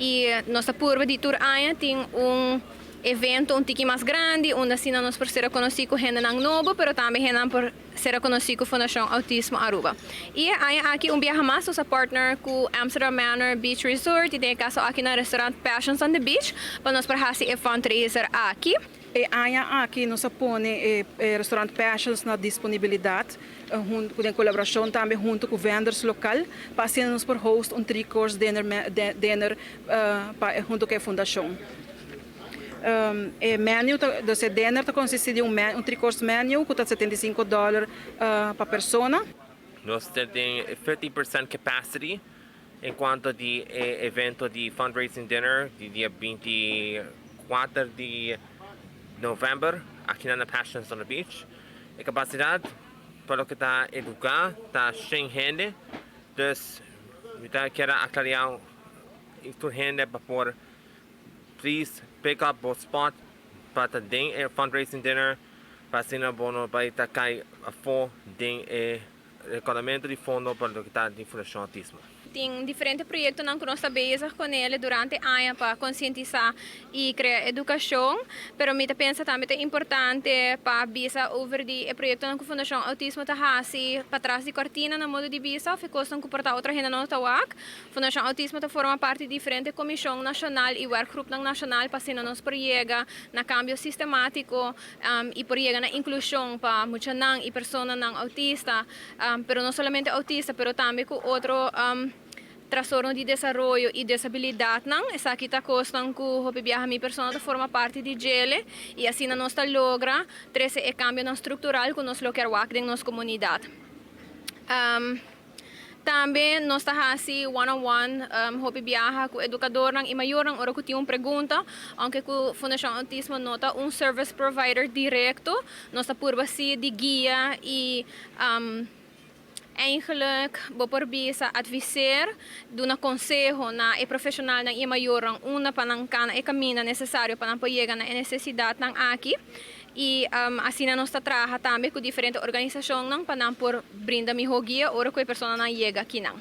e nossa curva de tour aia tem evento um tiki mais grande, onde assim nós por ser conhecido ainda não novo, pero também ainda por ser conhecido Fundação Autismo Aruba. E aí aqui viaja mais nossa partner com Amsterdam Manor Beach Resort e tem caso aqui no restaurante Passions on the Beach, para nós para fazer fundraiser aqui. E aqui nós põe restaurante Passions na disponibilidade, com colaboração também junto com vendors local, para nós por host three-course dinner junto com a fundação. Menu desse dinner consiste de three-course menu que custa $75 per persona. Nós temos 50% capacity enquanto de evento de fundraising dinner de dia 24 de novembro aqui na Passions on the Beach. A capacidade para que está educar, está sem gente, então quero aclarar isso gente para por please pick up both spot para ding fundraising dinner para ser bono para estar cai a for ding recolhimento de fundo para o que está de Fundação Autismo. Tem diferentes projetos que nós estamos com ele durante o ano para conscientizar e criar educação, mas eu penso também que é importante para visa over o projeto que a Fundação Autismo está fazendo para trás de cortina na modo de visa, ficou sem comportar outra gente não está a Fundação Autismo está forma parte de diferentes comissão nacional e workgroup nacional para ser nos projetos na cambio sistemático e projetos na inclusão para muitas e pessoas não autistas, pero não somente autistas, pero também com outro trastorno de desenvolvimento e disabilidade não essa aqui está costando que o viaja minha pessoa forma parte de gele e assim nós está logra trazer o cambio estrutural que nós queremos em nossa comunidade. Também nós está fazendo one-on-one hopi viaja com o educador e maior ng ora que tem uma pergunta, aunque com Fundação Autismo nota service provider direto, nós está por base de guia e eigenlijk por bisa advisar de um conselho na e profissional na e maior una panancana e caminho necessário para chegar na necessidade ng aqui e assim nós está trabalhando também com diferentes organizações para por brinda mi guia ora que a pessoa não chega aqui não.